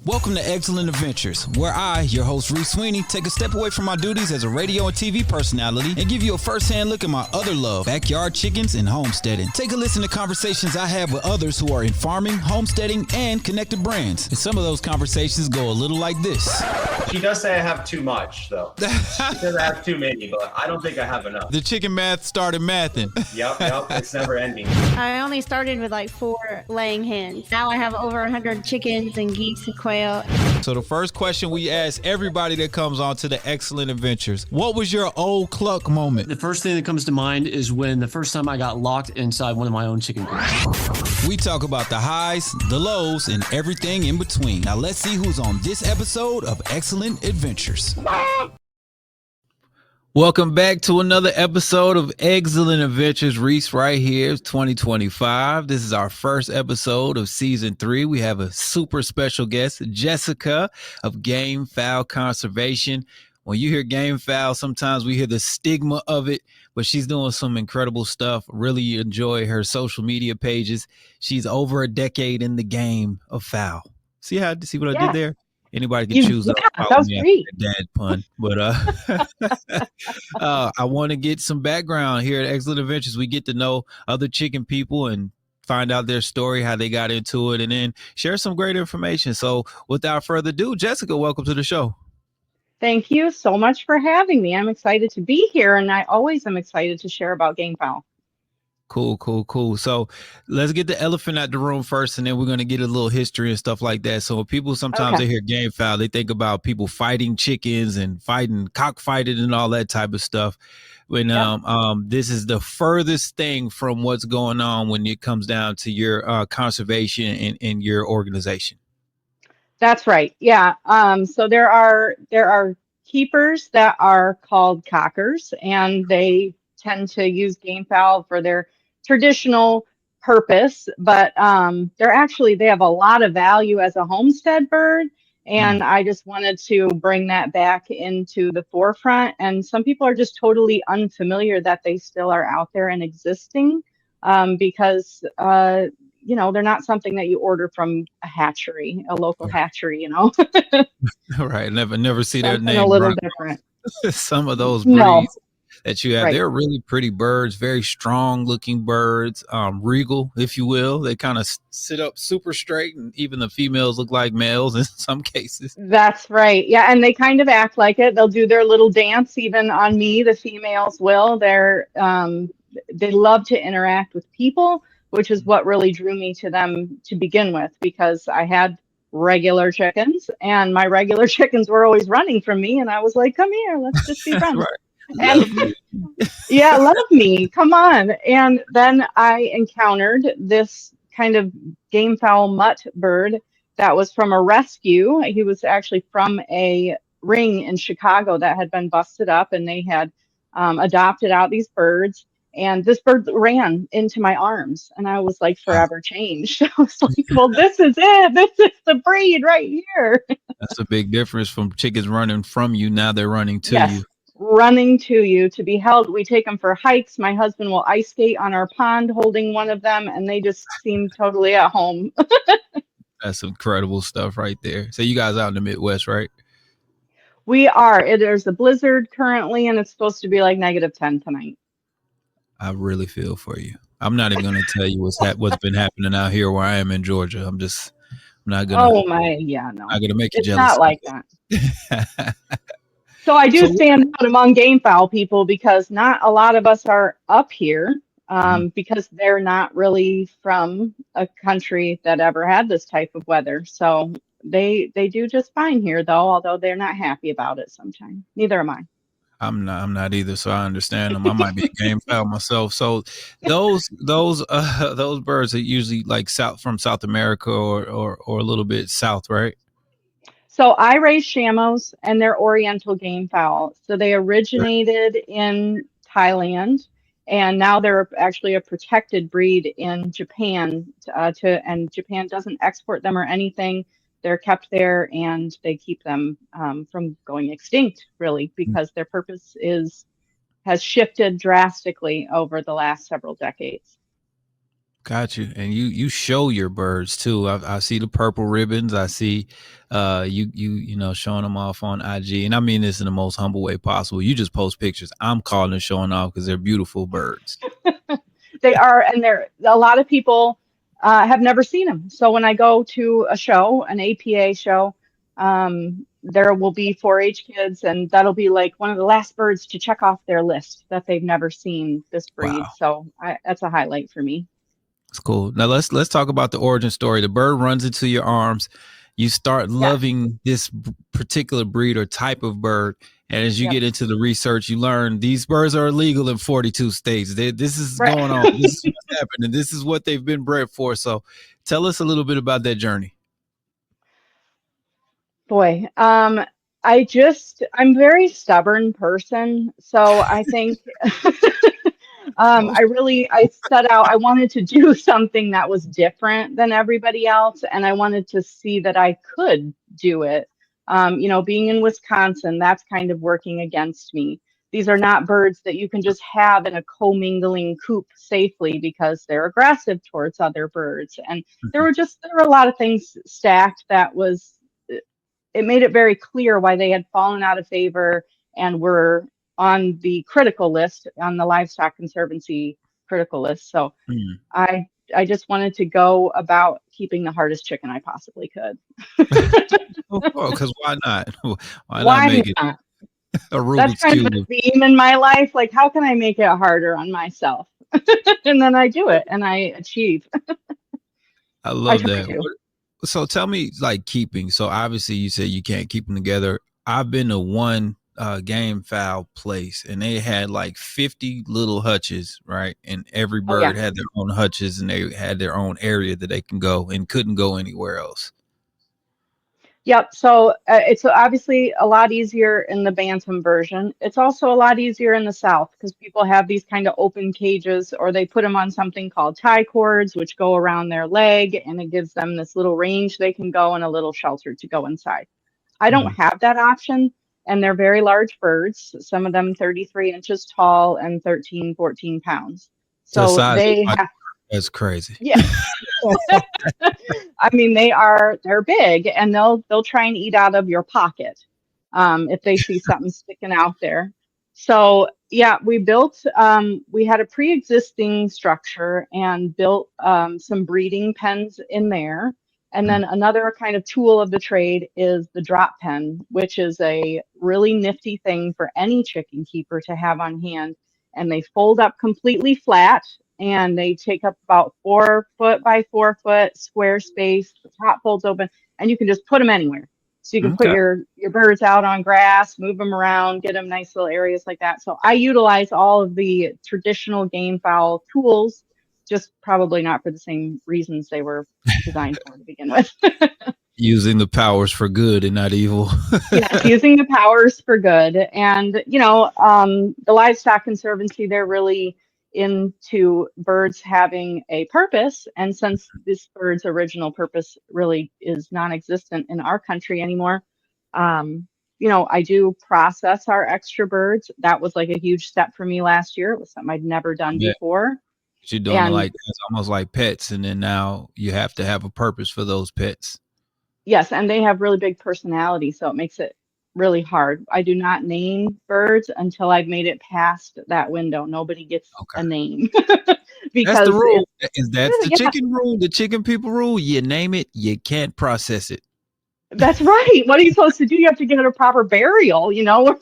Welcome to Eggcellent Adventures, where I, your host Reec Swiney, take a step away from my duties as a radio and TV personality and give you a first-hand look at my other love, BlackYard Chickenz and homesteading. Take a listen to conversations I have with others who are in farming, homesteading, and connected brands. And some of those conversations go a little like this. She does say I have too much, though. She says I have too many, but I don't think I have enough. The chicken math started mathing. Yep, it's never ending. I only started with like 4 laying hens. Now I have over 100 chickens and geese and quail. So the first question we ask everybody that comes on to the Eggcellent Adventures, what was your old cluck moment? The first thing that comes to mind is when the first time I got locked inside one of my own chicken coops. We talk about the highs, the lows, and everything in between. Now let's see who's on this episode of Eggcellent Adventures. Welcome back to another episode of Eggcellent Adventures. Reec right here, 2025. This is our first episode of season 3. We have a super special guest, Jessica of Game Fowl Conservation. When you hear Game Fowl, sometimes we hear the stigma of it, but she's doing some incredible stuff. Really enjoy her social media pages. She's over a decade in the game of fowl. See what I did there? Anybody can choose that was great. Dad pun, but I want to get some background here at Eggcellent Adventures. We get to know other chicken people and find out their story, how they got into it, and then share some great information. So without further ado, Jessica, welcome to the show. Thank you so much for having me. I'm excited to be here, and I always am excited to share about game fowl. Cool. So let's get the elephant out the room first, and then we're going to get a little history and stuff like that. So people sometimes they hear game fowl, they think about people fighting chickens and cockfighting and all that type of stuff. When this is the furthest thing from what's going on when it comes down to your conservation in your organization. That's right. Yeah. So there are keepers that are called cockers, and they tend to use game fowl for their traditional purpose, but they have a lot of value as a homestead bird, and I just wanted to bring that back into the forefront. And some people are just totally unfamiliar that they still are out there and existing, because they're not something that you order from a hatchery, a local hatchery. Right. Never see their name. A little different. Some of those breeds that you have, right. They're really pretty birds, very strong looking birds, regal, if you will. They kind of sit up super straight, and even the females look like males in some cases. That's right. Yeah, and they kind of act like it. They'll do their little dance even on me. The females will. They love to interact with people, which is what really drew me to them to begin with, because I had regular chickens, and my regular chickens were always running from me, and I was like, come here, let's just be friends. Right. And love me, come on. And then I encountered this kind of game fowl mutt bird that was from a rescue. He was actually from a ring in Chicago that had been busted up, and they had adopted out these birds. And this bird ran into my arms, and I was like forever changed. I was like, well, this is it. This is the breed right here. That's a big difference from chickens running from you. Now they're running to you. Running to you, to be held. We take them for hikes. My husband will ice skate on our pond holding one of them, and they just seem totally at home. That's incredible stuff right there. So you guys out in the Midwest, right? We are. There's a blizzard currently, and it's supposed to be like -10 tonight. I really feel for you. I'm not even going to tell you what's been happening out here where I am in Georgia. I'm not going to. Oh my, yeah, no. I'm going to make you it's jealous. Not like that. So I do stand out among game fowl people, because not a lot of us are up here, because they're not really from a country that ever had this type of weather. So they do just fine here, though, although they're not happy about it sometimes. Neither am I. I'm not either, so I understand them. I might be a game fowl myself. So those birds are usually like from South America or a little bit south, right? So I raise Shamos, and they're Oriental game fowl. So they originated in Thailand, and now they're actually a protected breed in Japan. And Japan doesn't export them or anything. They're kept there, and they keep them from going extinct, really, because their purpose has shifted drastically over the last several decades. Got you. And you show your birds too. I see the purple ribbons. I see you know showing them off on IG. And I mean this in the most humble way possible. You just post pictures. I'm calling and showing off because they're beautiful birds. They are, and they're a lot of people have never seen them. So when I go to a show, an APA show, there will be 4-H kids, and that'll be like one of the last birds to check off their list that they've never seen this breed. Wow. So that's a highlight for me. It's cool. Now let's talk about the origin story. The bird runs into your arms. You start loving this particular breed or type of bird. And as you get into the research, you learn these birds are illegal in 42 states. This is going on. This is what's happening. This is what they've been bred for. So tell us a little bit about that journey. Boy, I'm a very stubborn person. So I think I set out, I wanted to do something that was different than everybody else. And I wanted to see that I could do it. You know, being in Wisconsin, that's kind of working against me. These are not birds that you can just have in a commingling coop safely because they're aggressive towards other birds. And there were a lot of things stacked it made it very clear why they had fallen out of favor and were on the critical list, on the Livestock Conservancy critical list. So I just wanted to go about keeping the hardest chicken I possibly could. Because why not? Why not make it a Rubik's That's kind Cube? of a theme in my life. Like, how can I make it harder on myself? And then I do it and I achieve. I love that. So tell me, like keeping. So obviously you said you can't keep them together. I've been to one game fowl place and they had like 50 little hutches, right? And every bird had their own hutches and they had their own area that they can go and couldn't go anywhere else. Yep. So it's obviously a lot easier in the Bantam version. It's also a lot easier in the South because people have these kind of open cages, or they put them on something called tie cords, which go around their leg, and it gives them this little range they can go and a little shelter to go inside. I don't have that option, and they're very large birds. Some of them 33 inches tall and 13, 14 pounds. So they have. That's crazy. Yeah. I mean, they're big, and they'll try and eat out of your pocket if they see something sticking out there. So yeah, we had a pre-existing structure and built some breeding pens in there. And then another kind of tool of the trade is the drop pen, which is a really nifty thing for any chicken keeper to have on hand. And they fold up completely flat, and they take up about 4 foot by 4 foot square space. The top folds open, and you can just put them anywhere. So you can put your birds out on grass, move them around, get them nice little areas like that. So I utilize all of the traditional game fowl tools, just probably not for the same reasons they were designed for to begin with. Using the powers for good and not evil. Yes, using the powers for good. And, you know, the Livestock Conservancy, they're really into birds having a purpose. And since this bird's original purpose really is non-existent in our country anymore, you know, I do process our extra birds. That was like a huge step for me last year. It was something I'd never done before. You're doing like it's almost like pets, and then now you have to have a purpose for those pets. Yes, and they have really big personality, so it makes it really hard. I do not name birds until I've made it past that window. Nobody gets a name. Because that's the rule. That's the chicken rule, the chicken people rule. You name it, you can't process it. That's right. What are you supposed to do? You have to give it a proper burial, you know?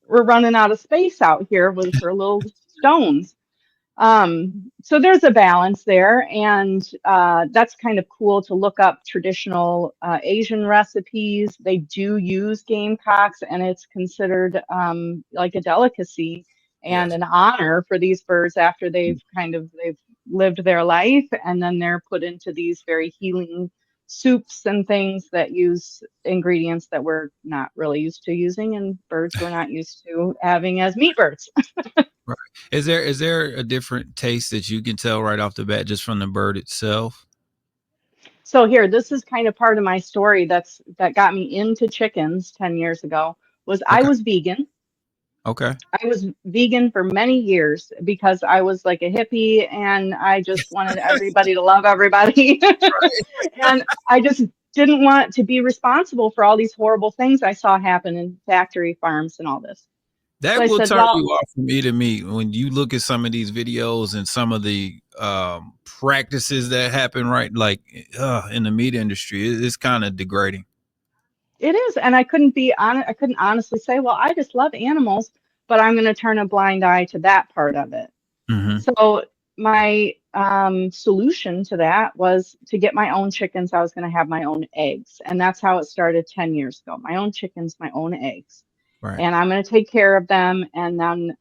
We're running out of space out here for little stones. So there's a balance there, and that's kind of cool to look up traditional Asian recipes. They do use gamecocks, and it's considered like a delicacy and an honor for these birds after they've lived their life, and then they're put into these very healing soups and things that use ingredients that we're not really used to using, and birds we're not used to having as meat birds. Right. Is there a different taste that you can tell right off the bat just from the bird itself? So here, this is kind of part of my story that got me into chickens 10 years ago. I was vegan, Okay. I was vegan for many years because I was like a hippie and I just wanted everybody to love everybody. And I just didn't want to be responsible for all these horrible things I saw happen in factory farms and all this. So That I will said, turn well, you off from eating meat when you look at some of these videos and some of the practices that happen, right? Like in the meat industry, it's kind of degrading. it is. And I couldn't be honest. I couldn't honestly say, well, I just love animals, but I'm going to turn a blind eye to that part of it. Mm-hmm. So my solution to that was to get my own chickens. I was going to have my own eggs. And that's how it started 10 years ago. My own chickens, my own eggs. Right. And I'm going to take care of them. And then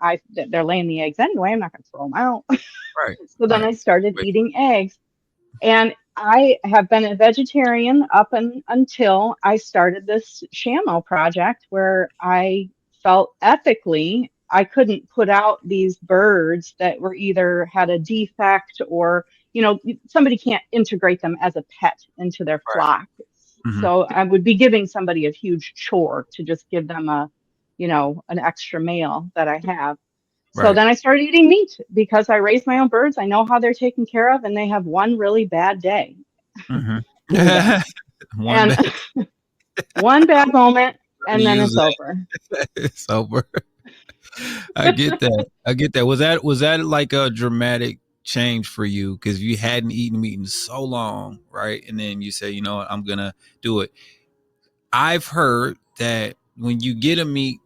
they're laying the eggs anyway. I'm not going to throw them out. Right. So then Right. I started Wait. eating eggs. And I have been a vegetarian up until I started this Shamo project where I felt ethically I couldn't put out these birds that were either had a defect or, somebody can't integrate them as a pet into their Right. flock. Mm-hmm. So I would be giving somebody a huge chore to just give them an extra male that I have. So Right. then I started eating meat because I raise my own birds. I know how they're taken care of, and they have one really bad day. Mm-hmm. Really bad. One And bad one bad moment, and then use it's that. over. It's over. I get that. I get that. Was that like a dramatic change for you because you hadn't eaten meat in so long, right? And then you say, you know what, I'm gonna do it. I've heard that when you get a meat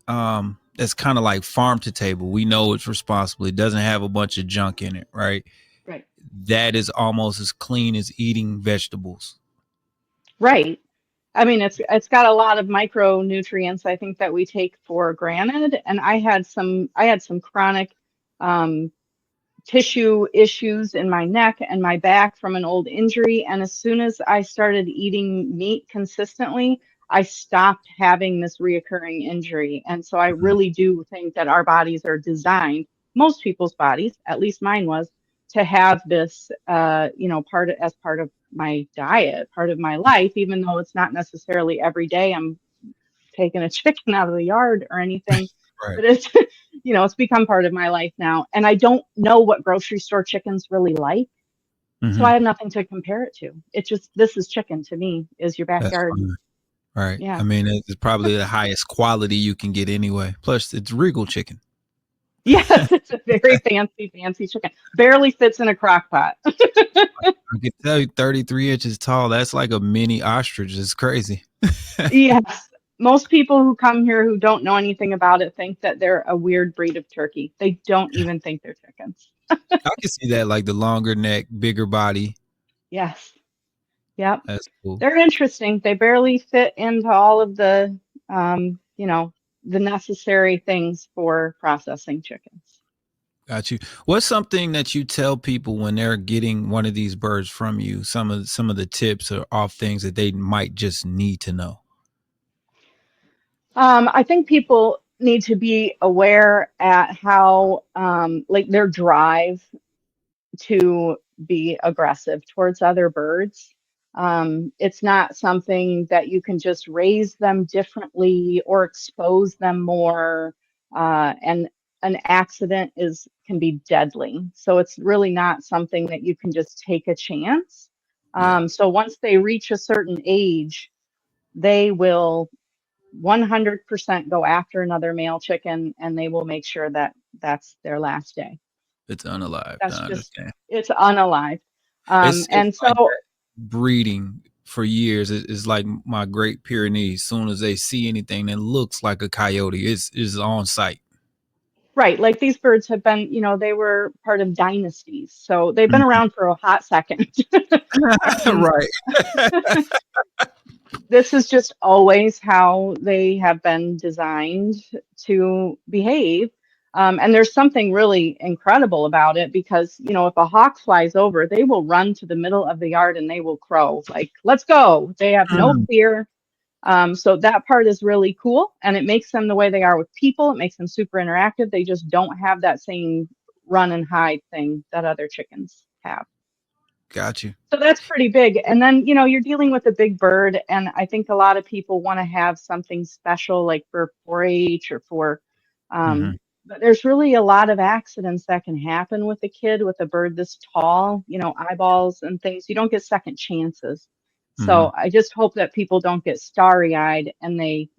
that's kind of like farm to table, we know it's responsible. It doesn't have a bunch of junk in it, right? Right. That is almost as clean as eating vegetables. Right. I mean, it's got a lot of micronutrients I think that we take for granted. And I had some chronic um, tissue issues in my neck and my back from an old injury. And as soon as I started eating meat consistently, I stopped having this reoccurring injury. And so I Mhm. really do think that our bodies are designed, most people's bodies, at least mine was, to have this, as part of my diet, part of my life, even though it's not necessarily every day I'm taking a chicken out of the yard or anything. Right. But it's, it's become part of my life now. And I don't know what grocery store chickens really like. So Mm-hmm. I have nothing to compare it to. It's just, this is chicken to me, is your That's backyard. fine. Right. Yeah. I mean, it's probably the highest quality you can get anyway. Plus, it's regal chicken. Yes, it's a very fancy chicken. Barely fits in a crock pot. I can tell you 33 inches tall. That's like a mini ostrich. It's crazy. Yes. Most people who come here who don't know anything about it think that they're a weird breed of turkey. They don't even think they're chickens. I can see that, like the longer neck, bigger body. Yes. Yep. That's cool. They're interesting. They barely fit into all of the, the necessary things for processing chickens. Got you. What's something that you tell people when they're getting one of these birds from you? Some of the tips or off things that they might just need to know. I think people need to be aware at how, like their drive to be aggressive towards other birds. It's not something that you can just raise them differently or expose them more. And an accident can be deadly. So it's really not something that you can just take a chance. Yeah. So once they reach a certain age, they will 100% go after another male chicken and they will make sure that that's their last day. It's unalived. That's I just, understand. it's unalived. It's And like so, breeding for years is like my Great Pyrenees. As soon as they see anything that looks like a coyote, it's on site. right, like these birds have been, they were part of dynasties. So they've been around for a hot second. Right. This is just always how they have been designed to behave. And there's something really incredible about it because, if a hawk flies over, they will run to the middle of the yard and they will crow like, let's go. They have no fear. So that part is really cool. And it makes them the way they are with people. It makes them super interactive. They just don't have that same run and hide thing that other chickens have. Got you. So that's pretty big. And then, you're dealing with a big bird. And I think a lot of people want to have something special like for 4-H or for Mhm. But there's really a lot of accidents that can happen with a kid with a bird this tall, eyeballs and things. You don't get second chances. Mhm. So I just hope that people don't get starry-eyed and they,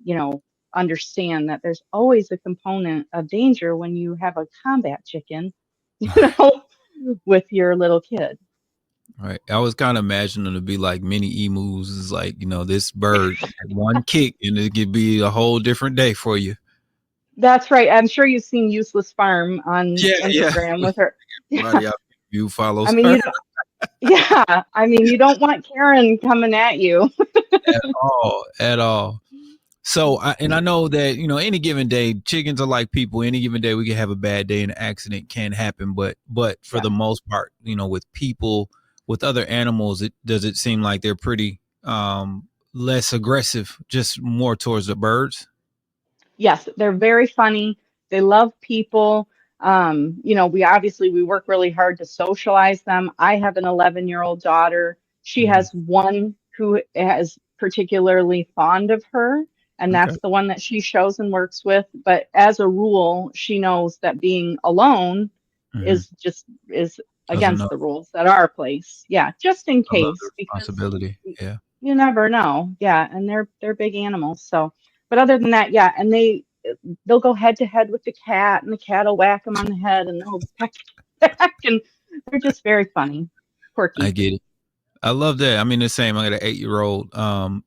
understand that there's always a component of danger when you have a combat chicken, you know, with your little kid. Right. I was kind of imagining them to be like mini emus. Is like, this bird had one kick and it could be a whole different day for you. That's right. I'm sure you've seen Useless Farm on Yeah, yeah. Instagram with her. Yeah. Everybody out you I follows mean, her yeah. I mean, you don't want Karen coming at you. at all, at all. So, I know that, any given day, chickens are like people. Any given day, we can have a bad day and an accident can happen. But for Yeah. the most part, with people, with other animals, does it seem like they're pretty less aggressive, just more towards the birds? Yes, they're very funny. They love people. We work really hard to socialize them. I have an 11-year-old daughter. She Mhm. has one who is particularly fond of her, and Okay. that's the one that she shows and works with. But as a rule, she knows that being alone Mhm. is Doesn't against know. the rules at our place. Yeah, just in I love the case, because responsibility. Yeah. you never know. Yeah, and they're big animals. So, but other than that, yeah, and they'll go head to head with the cat, and the cat will whack them on the head, and they'll peck back, and they're just very funny, I quirky. get it. I love that. I mean, the same. I got an 8-year-old,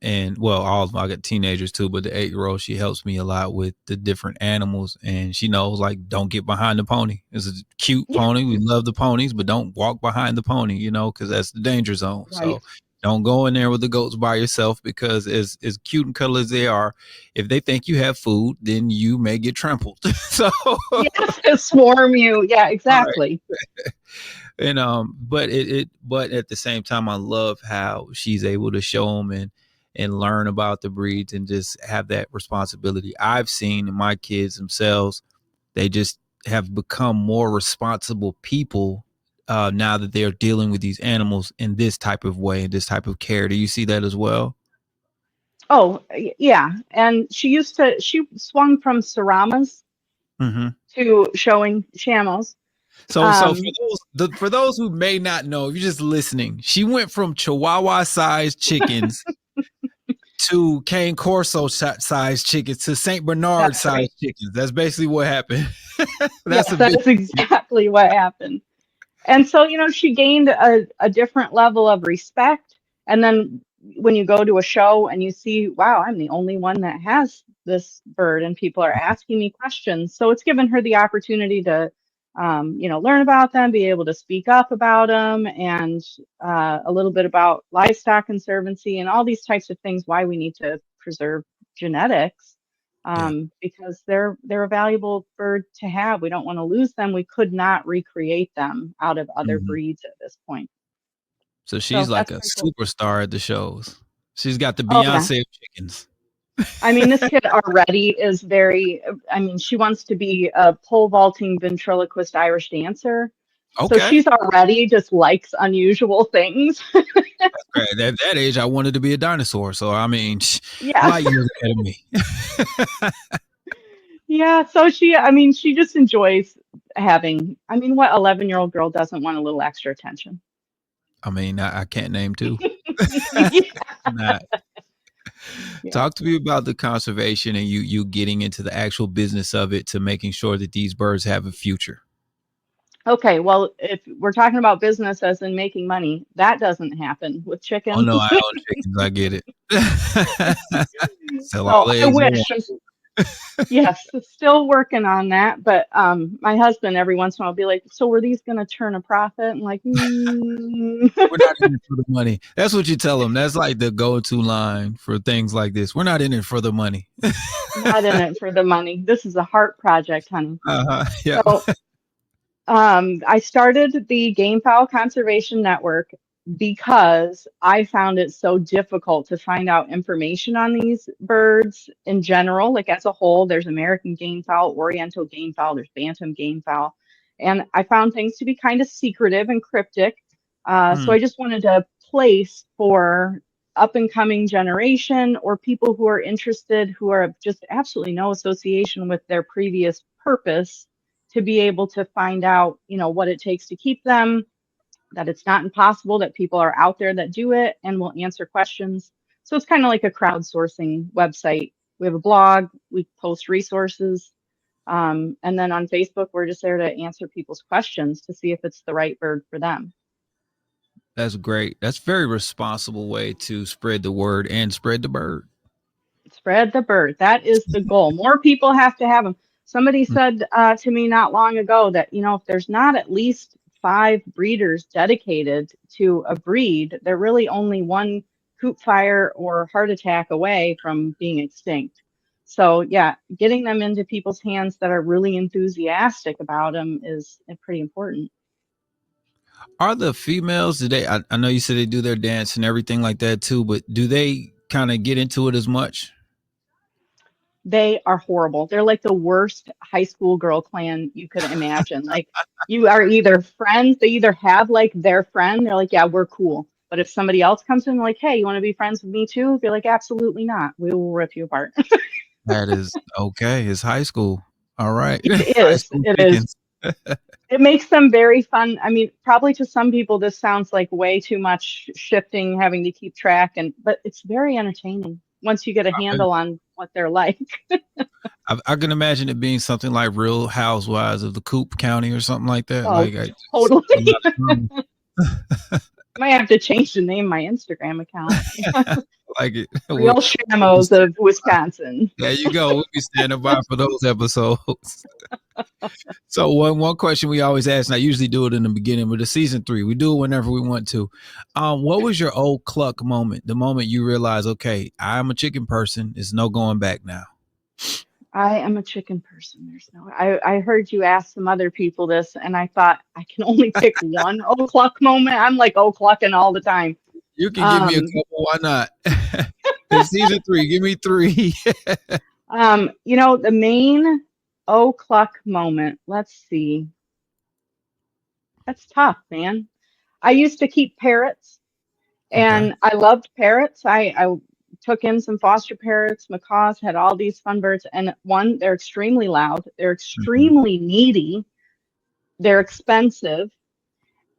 and well, I got teenagers too, but the 8-year-old, she helps me a lot with the different animals, and she knows like don't get behind the pony. It's a cute Yeah, pony. We love the ponies, but don't walk behind the pony, because that's the danger zone. right. So don't go in there with the goats by yourself because as cute and cuddly as they are, if they think you have food, then you may get trampled. So Yes, they swarm you. Yeah, right. exactly. And but at the same time I love how she's able to show them and learn about the breeds and just have that responsibility. I've seen in my kids themselves, they just have become more responsible people now that they're dealing with these animals in this type of way and this type of care. Do you see that as well? Oh, yeah. And she swung from Seramas Mm-hmm. to showing Shamos. So Um, for those who may not know, if you're just listening, she went from Chihuahua sized chickens to Cane Corso sized chickens to Saint Bernard that's right. sized chickens. That's basically what happened. That's Yes, a big that's exactly what happened. And so, she gained a different level of respect. And then when you go to a show and you see, wow, I'm the only one that has this bird, and people are asking me questions. So it's given her the opportunity to, learn about them, be able to speak up about them, and a little bit about livestock conservancy and all these types of things, why we need to preserve genetics, yeah. because they're a valuable bird to have. We don't want to lose them. We could not recreate them out of other Mhm. breeds at this point. So she's So like that's a pretty cool. superstar at the shows. She's got the Oh yeah. Beyonce of chickens. I mean, this kid already is very, I mean, she wants to be a pole vaulting ventriloquist Irish dancer. So Okay. she's already just likes unusual things. Right. At that age, I wanted to be a dinosaur. So I mean, Yeah. light years ahead of me. Yeah. So I mean, she just enjoys having, I mean, what 11-year-old girl doesn't want a little extra attention? I mean, I can't name two. Yeah. Not. Yeah. Talk to me about the conservation and you getting into the actual business of it to making sure that these birds have a future. Okay, well, if we're talking about business as in making money, that doesn't happen with Oh chickens. no, I own chickens. I get it. Sell So all the I eggs I want. wish. Yes, still working on that. But my husband every once in a while will be like, "So were these going to turn a profit?" And like, We're not in it for the money. That's what you tell them. That's like the go-to line for things like this. We're not in it for the money. not in it for the money. This is a heart project, honey. Yeah. So I started the Game Fowl Conservation Network because I found it so difficult to find out information on these birds in general, like as a whole. There's American game fowl, Oriental game fowl, there's Bantam game fowl. And I found things to be kind of secretive and cryptic. So Mm, I just wanted a place for up and coming generation or people who are interested, who are just absolutely no association with their previous purpose to be able to find out, what it takes to keep them, that it's not impossible, that people are out there that do it and will answer questions. So it's kind of like a crowdsourcing website. We have a blog, we post resources. And then on Facebook, we're just there to answer people's questions to see if it's the right bird for them. That's great. That's a very responsible way to spread the word and spread the bird. Spread the bird. That is the goal. More people have to have them. Somebody said to me not long ago that, if there's not at least 5 breeders dedicated to a breed, they're really only one coop fire or heart attack away from being extinct. So yeah, getting them into people's hands that are really enthusiastic about them is pretty important. Are the females, I know you said they do their dance and everything like that too, but do they kind of get into it as much? They are horrible. They're like the worst high school girl clan you could imagine. Like, you are either friends, they either have like their friend, they're like, yeah, we're cool. But if somebody else comes in like, hey, you want to be friends with me too? They're like, absolutely not. We will rip you apart. That is okay. It's high school. All right. It is. It is. It makes them very fun. I mean, probably to some people, this sounds like way too much shifting, having to keep track, but it's very entertaining once you get a handle on what they're like. I can imagine it being something like Real Housewives of the Coop County or something like that. Oh, totally. Might have to change the name of my Instagram account. Like it. Real Shamos of Wisconsin. There you go. We'll be standing by for those episodes. So one question we always ask, and I usually do it in the beginning, but the season 3, we do it whenever we want to. What was your old cluck moment? The moment you realize, okay, I'm a chicken person. There's no going back now. I am a chicken person. I heard you ask some other people this, and I thought I can only pick one old cluck moment. I'm like clucking all the time. You can give me a couple. Why not? It's season 3. Give me 3. The main cluck moment. Let's see. That's tough, man. I used to keep parrots, and I loved parrots. I took in some foster parrots, macaws, had all these fun birds. And one, they're extremely loud. They're extremely needy. They're expensive.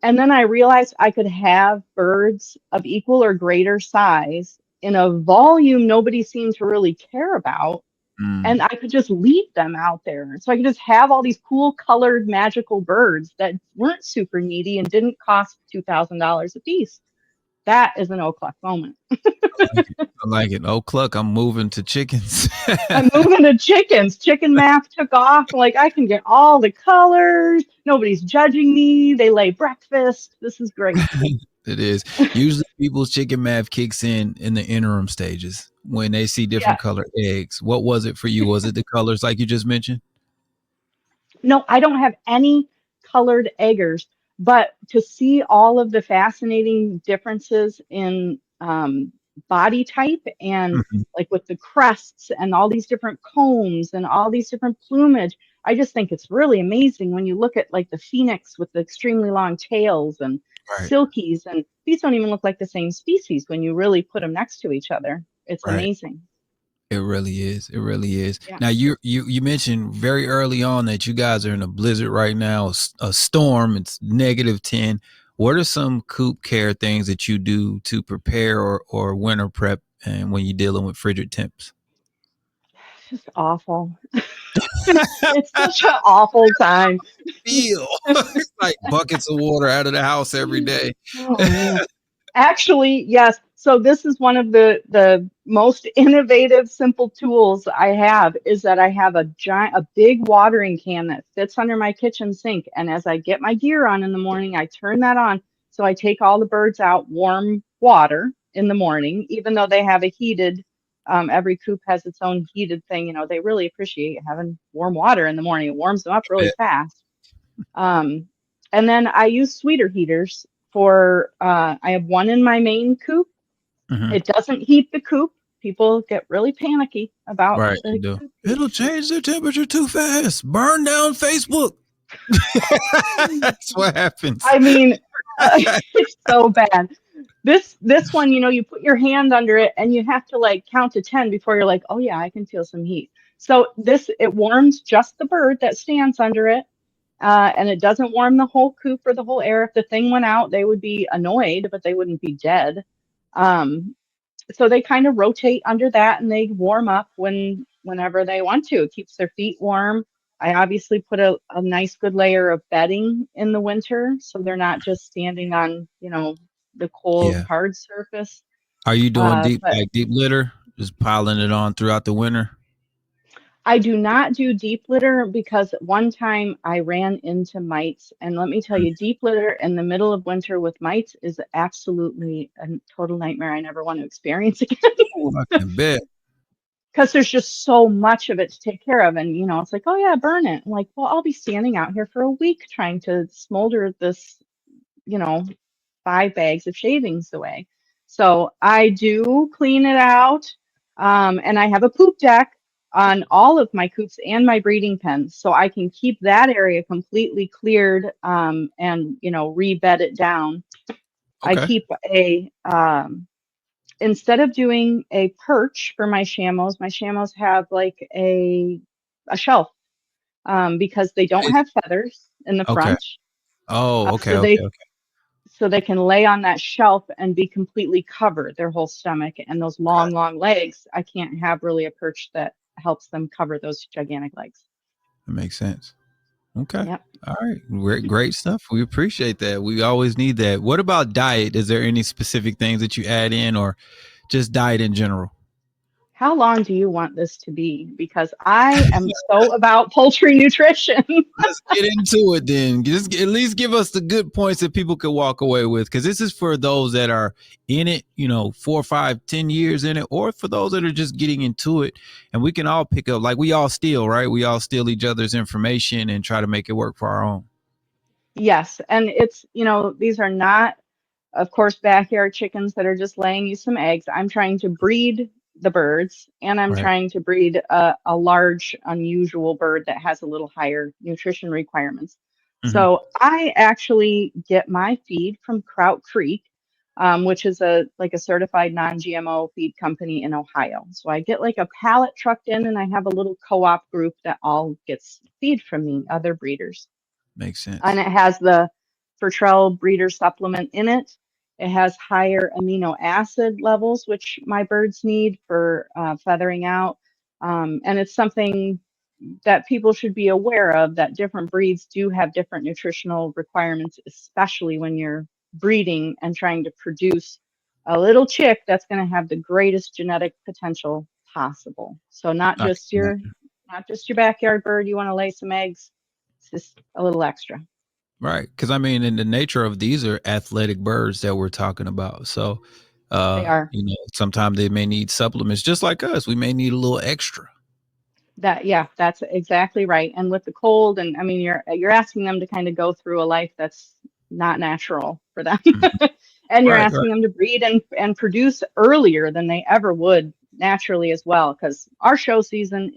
And then I realized I could have birds of equal or greater size in a volume nobody seemed to really care about. And I could just leave them out there. So I could just have all these cool colored magical birds that weren't super needy and didn't cost $2,000 a piece. That is an cluck moment. I like it. Cluck, I'm moving to chickens. I'm moving to chickens. Chicken math took off. Like, I can get all the colors. Nobody's judging me. They lay breakfast. This is great. It is. Usually people's chicken math kicks in the interim stages when they see different colored eggs. What was it for you? Was it the colors like you just mentioned? No, I don't have any colored eggers. But to see all of the fascinating differences in body type and like with the crests and all these different combs and all these different plumage, I just think it's really amazing when you look at like the phoenix with the extremely long tails and silkies, and these don't even look like the same species when you really put them next to each other. It's amazing. It really is. It really is. Yeah. Now you mentioned very early on that you guys are in a blizzard right now, a storm. It's -10. What are some coop care things that you do to prepare or winter prep, and when you're dealing with frigid temps? It's just awful. It's such an awful time. It's like buckets of water out of the house every day. Actually, yes. So this is one of the most innovative, simple tools I have, is that I have a big watering can that fits under my kitchen sink. And as I get my gear on in the morning, I turn that on. So I take all the birds out warm water in the morning, even though they have a heated, every coop has its own heated thing. They really appreciate having warm water in the morning. It warms them up really fast. And then I use sweeter heaters for, I have one in my main coop. It doesn't heat the coop. People get really panicky about it. It'll change the temperature too fast. Burn down Facebook. That's what happens. I mean, it's so bad. This one, you put your hand under it and you have to like count to 10 before you're like, oh yeah, I can feel some heat. So it warms just the bird that stands under it. And it doesn't warm the whole coop or the whole air. If the thing went out, they would be annoyed, but they wouldn't be dead. So they kind of rotate under that and they warm up whenever they want to. It keeps their feet warm. I obviously put a nice good layer of bedding in the winter so they're not just standing on, the cold Yeah. hard surface. Are you doing But deep litter? Just piling it on throughout the winter? I do not do deep litter because one time I ran into mites, and let me tell you, deep litter in the middle of winter with mites is absolutely a total nightmare. I never want to experience again. Oh, I can bet. Because there's just so much of it to take care of. And, it's like, oh, yeah, burn it. I'm like, well, I'll be standing out here for a week trying to smolder this, 5 bags of shavings away. So I do clean it out. And I have a poop deck on all of my coops and my breeding pens. So I can keep that area completely cleared and, rebed it down. Okay. I keep instead of doing a perch for my Shamos have like a shelf because they don't have feathers in the Okay. front. Oh, okay, So okay. so they can lay on that shelf and be completely covered, their whole stomach and those long legs. I can't have really a perch that helps them cover those gigantic legs. That makes sense. Okay. Yep. All right. Great stuff. We appreciate that. We always need that. What about diet? Is there any specific things that you add in or just diet in general? How long do you want this to be? Because I am so about poultry nutrition. Let's get into it then. Just at least give us the good points that people could walk away with. Because this is for those that are in it, 4, 5, 10 years in it, or for those that are just getting into it. And we can all pick up, like we all steal, right? We all steal each other's information and try to make it work for our own. Yes. And it's, these are not, of course, backyard chickens that are just laying you some eggs. I'm trying to breed the birds, and I'm Right. trying to breed a large, unusual bird that has a little higher nutrition requirements. Mhm. So I actually get my feed from Kraut Creek, which is a certified non-GMO feed company in Ohio. So I get like a pallet trucked in, and I have a little co-op group that all gets feed from me, other breeders. Makes sense. And it has the Fertrell breeder supplement in it. It has higher amino acid levels, which my birds need for feathering out. And it's something that people should be aware of, that different breeds do have different nutritional requirements, especially when you're breeding and trying to produce a little chick that's going to have the greatest genetic potential possible. So not just your backyard bird you want to lay some eggs. It's just a little extra. Right. Because in the nature of these are athletic birds that we're talking about. So, They are. sometimes they may need supplements just like us. We may need a little extra. That's exactly right. And with the cold, and you're asking them to kind of go through a life that's not natural for them. And you're asking them to breed and produce earlier than they ever would naturally as well, because our show season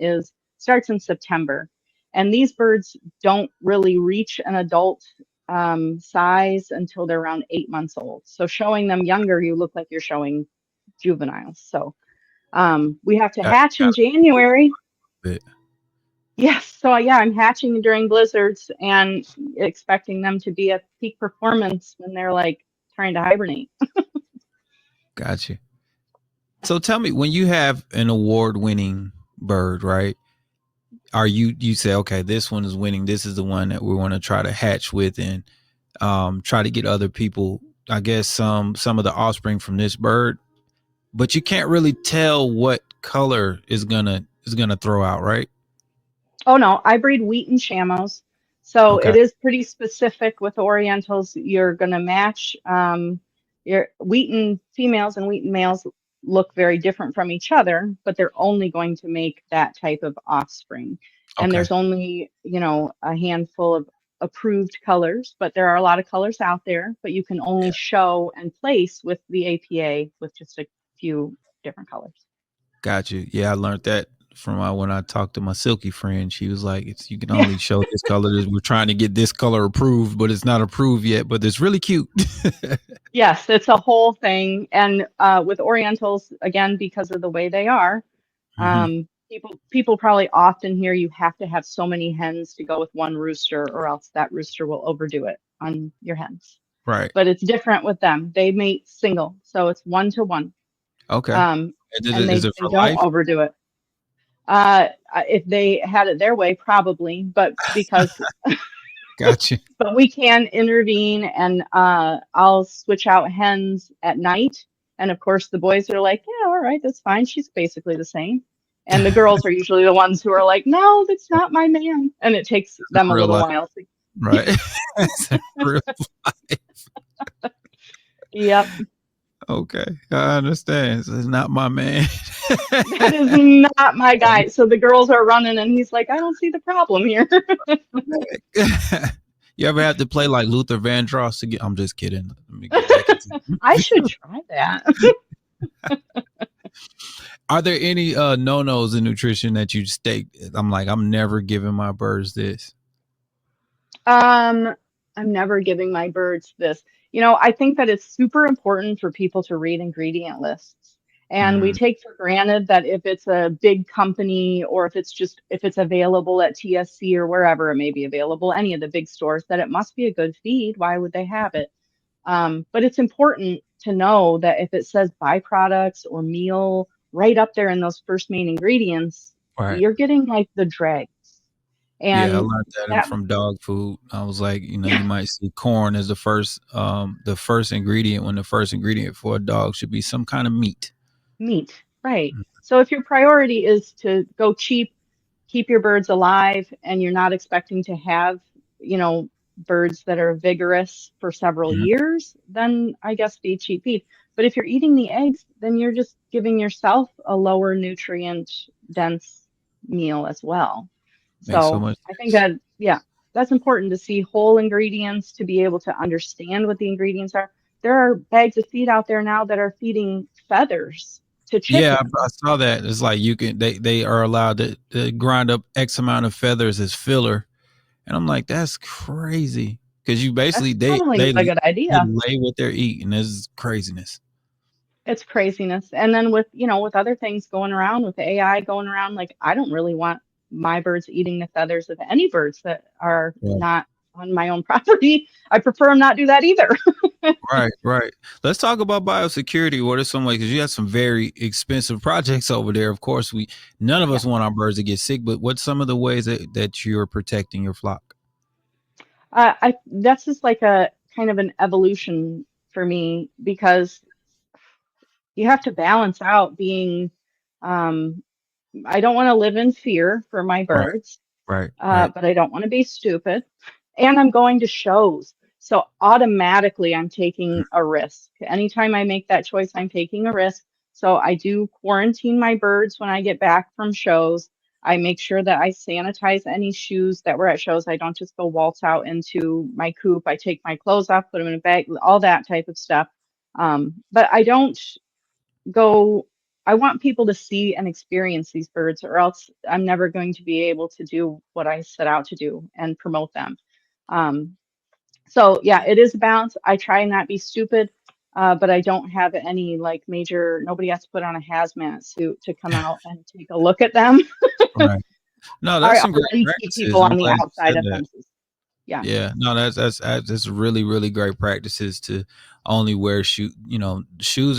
starts in September. And these birds don't really reach an adult size until they're around 8 months old. So showing them younger, you look like you're showing juveniles. So we have to hatch in January. Yes. So I'm hatching during blizzards and expecting them to be at peak performance when they're like trying to hibernate. Gotcha. So tell me, when you have an award-winning bird, right? Are you say, okay, this one is winning. This is the one that we want to try to hatch with and try to get other people, I guess, some of the offspring from this bird, but you can't really tell what color is gonna throw out, right? Oh no, I breed wheat and Shamos. So Okay. it is pretty specific with Orientals. You're gonna match your wheaten females and wheaten males look very different from each other, but they're only going to make that type of offspring. And Okay. there's only, a handful of approved colors, but there are a lot of colors out there, but you can only show and place with the APA with just a few different colors. Got you. Yeah, I learned that from when I talked to my silky friend. She was like, you can only show this color. We're trying to get this color approved, but it's not approved yet, but it's really cute. Yes, it's a whole thing. And with Orientals, again, because of the way they are, People probably often hear you have to have so many hens to go with one rooster, or else that rooster will overdo it on your hens. Right. But it's different with them. They mate single, so it's 1-to-1. Okay. And Is it they for don't life? overdo it. If they had it their way, probably, but Gotcha. but we can intervene, and I'll switch out hens at night. And of course, the boys are like, yeah, all right, that's fine. She's basically the same. And the girls are usually the ones who are like, no, that's not my man. And it takes them a Real little life. while to. Right. It's real life. Yep. Okay. I understand. It's not my man. That is not my guy. So the girls are running, and he's like, I don't see the problem here. You ever have to play like Luther Vandross again? I'm just kidding. Let me get back into I should try that. Are there any no-nos in nutrition that you state? I'm never giving my birds this. I'm never giving my birds this. I think that it's super important for people to read ingredient lists. And we take for granted that if it's a big company, or if it's available at TSC or wherever it may be available, any of the big stores, that it must be a good feed. Why would they have it? But it's important to know that if it says byproducts or meal right up there in those first main ingredients, Right. you're getting like the dregs. And I learned that from dog food. I was like, you might see corn as the first ingredient, when the first ingredient for a dog should be some kind of meat. Meat, right. So if your priority is to go cheap, keep your birds alive, and you're not expecting to have, birds that are vigorous for several years, then I guess feed cheap feed. But if you're eating the eggs, then you're just giving yourself a lower nutrient dense meal as well. Makes so So much I think that, that's important to see whole ingredients, to be able to understand what the ingredients are. There are bags of feed out there now that are feeding feathers to chickens. Yeah, I saw that. It's like they are allowed to grind up X amount of feathers as filler. And I'm like, that's crazy. Because you basically That's probably a good they idea. lay what they're eating. This is craziness. It's craziness. And then with other things going around, with AI going around, like, I don't really want my birds eating the feathers of any birds that are not on my own property. I prefer them not do that either. Right. Let's talk about biosecurity. What are some ways? Because you have some very expensive projects over there. Of course, none of us want our birds to get sick, but what's some of the ways that you're protecting your flock? That's just like a kind of an evolution for me, because you have to balance out being, I don't want to live in fear for my birds. Right. But I don't want to be stupid. And I'm going to shows. So automatically I'm taking a risk. Anytime I make that choice, I'm taking a risk. So I do quarantine my birds when I get back from shows. I make sure that I sanitize any shoes that were at shows. I don't just go waltz out into my coop. I take my clothes off, put them in a bag, all that type of stuff. But I don't go. I want people to see and experience these birds, or else I'm never going to be able to do what I set out to do and promote them. So yeah, it is a balance. I try and not be stupid, but I don't have any like major. Nobody has to put on a hazmat suit to come out and take a look at them. Right. No, that's some great practices. People on the outside of fences. Yeah. No, that's really, really great practices to only wear shoes.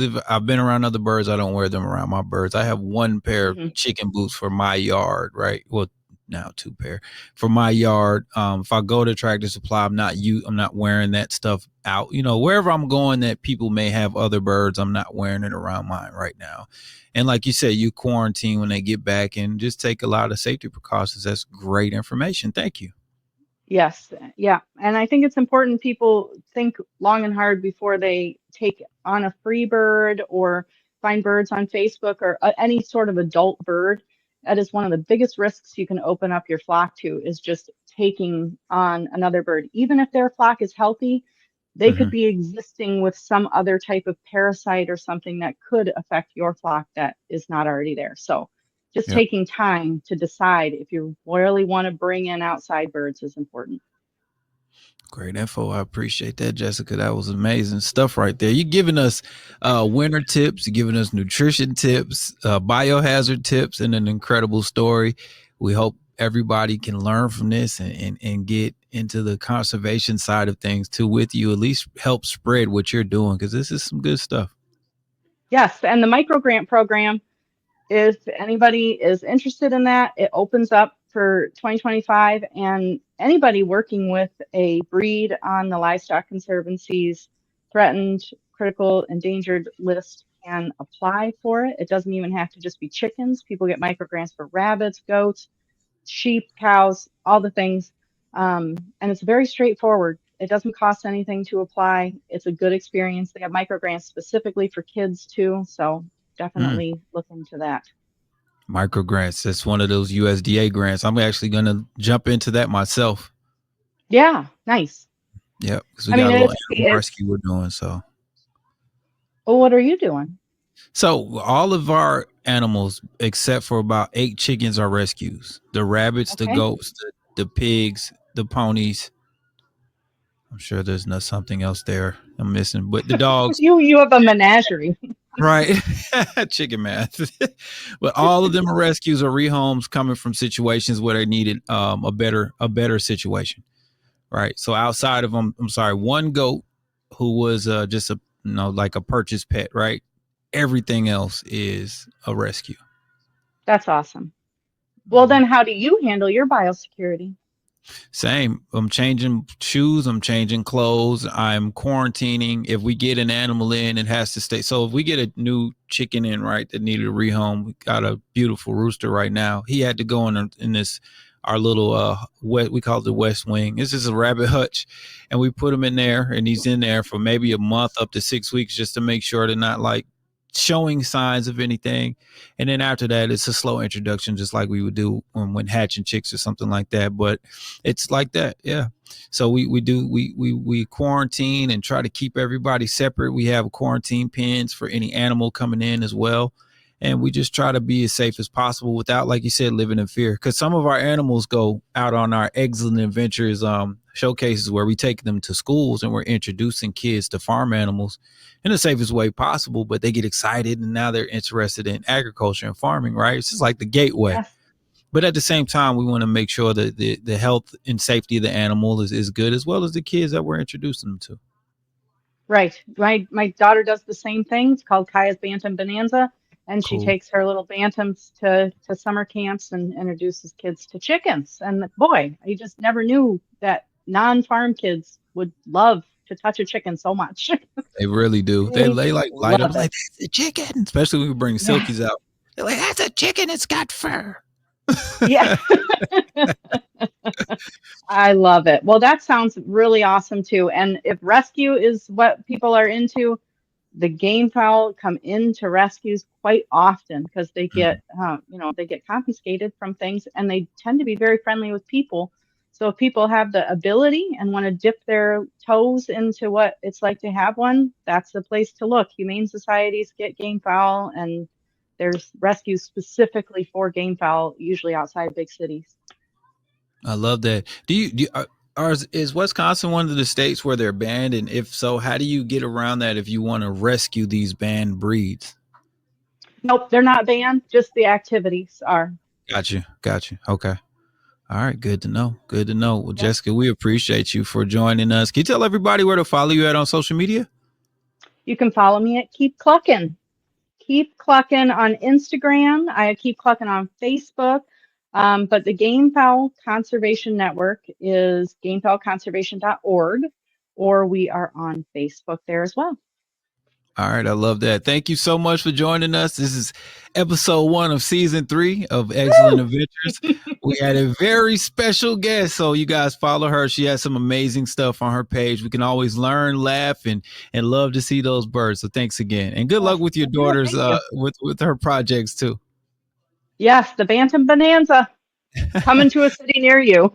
If I've been around other birds, I don't wear them around my birds. I have one pair of chicken boots for my yard, right? Well, now 2 pair for my yard. If I go to Tractor Supply, I'm not wearing that stuff out. Wherever I'm going that people may have other birds, I'm not wearing it around mine right now. And like you said, you quarantine when they get back and just take a lot of safety precautions. That's great information. Thank you. Yes. Yeah. And I think it's important people think long and hard before they take on a free bird or find birds on Facebook or any sort of adult bird. That is one of the biggest risks you can open up your flock to, is just taking on another bird. Even if their flock is healthy, they could be existing with some other type of parasite or something that could affect your flock that is not already there. So just taking time to decide if you really want to bring in outside birds is important. Great info. I appreciate that, Jessica. That was amazing stuff right there. You're giving us winter tips, you're giving us nutrition tips, biohazard tips, and an incredible story. We hope everybody can learn from this and get into the conservation side of things too with you, at least help spread what you're doing, because this is some good stuff. Yes, and the microgrant program, if anybody is interested in that, it opens up for 2025, and anybody working with a breed on the Livestock Conservancy's threatened, critical, endangered list can apply for it. It doesn't even have to just be chickens. People get microgrants for rabbits, goats, sheep, cows, all the things. And it's very straightforward. It doesn't cost anything to apply. It's a good experience. They have microgrants specifically for kids too. So definitely look into that. Microgrants. That's one of those USDA grants. I'm actually going to jump into that myself. Yeah, nice. Yeah, because we got a little animal rescue we're doing. So, well, what are you doing? So all of our animals, except for about 8 chickens, are rescues. The rabbits, the goats, the pigs, the ponies. I'm sure there's something else there I'm missing, but the dogs. you have a menagerie. Right. Chicken math. But all of them are rescues or rehomes coming from situations where they needed a better situation. Right. So outside of them, one goat who was just like a purchased pet, right? Everything else is a rescue. That's awesome. Well, then how do you handle your biosecurity? Same. I'm changing shoes. I'm changing clothes. I'm quarantining. If we get an animal in, it has to stay. So if we get a new chicken in, right, that needed a rehome, we got a beautiful rooster right now. He had to go in this, our little, we call it the West Wing. This is a rabbit hutch. And we put him in there, and he's in there for maybe a month up to 6 weeks just to make sure they're not like showing signs of anything. And then after that, it's a slow introduction, just like we would do when hatching chicks or something like that. But it's like that. Yeah. So we quarantine and try to keep everybody separate. We have quarantine pens for any animal coming in as well. And we just try to be as safe as possible without, like you said, living in fear. Because some of our animals go out on our Eggcellent Adventures showcases where we take them to schools and we're introducing kids to farm animals in the safest way possible. But they get excited and now they're interested in agriculture and farming, right? It's just like the gateway. Yes. But at the same time, we want to make sure that the health and safety of the animal is good, as well as the kids that we're introducing them to. Right. My daughter does the same thing. It's called Kaya's Bantam Bonanza. And she takes her little bantams to summer camps and introduces kids to chickens. And boy, I just never knew that non-farm kids would love to touch a chicken so much. They really do. They like light up like, that's a chicken, especially when we bring Silkies out. They're like, that's a chicken. It's got fur. Yeah. I love it. Well, that sounds really awesome too. And if rescue is what people are into, the game fowl come into rescues quite often because they get, they get confiscated from things, and they tend to be very friendly with people. So if people have the ability and want to dip their toes into what it's like to have one, that's the place to look. Humane societies get game fowl, and there's rescues specifically for game fowl, usually outside big cities. I love that. Is Wisconsin one of the states where they're banned? And if so, how do you get around that if you want to rescue these banned breeds? Nope, they're not banned. Just the activities are. Got you. Okay. All right. Good to know. Well, Jessica, we appreciate you for joining us. Can you tell everybody where to follow you at on social media? You can follow me at Keep Cluckin'. Keep Cluckin' on Instagram. I keep clucking on Facebook. But the Game Fowl Conservation Network is gamefowlconservation.org, or we are on Facebook there as well. All right. I love that. Thank you so much for joining us. This is episode 1 of season 3 of Eggcellent Adventures. We had a very special guest. So you guys follow her. She has some amazing stuff on her page. We can always learn, laugh, and love to see those birds. So thanks again. And good luck with your daughters with her projects too. Yes, the Bantam Bonanza coming to a city near you.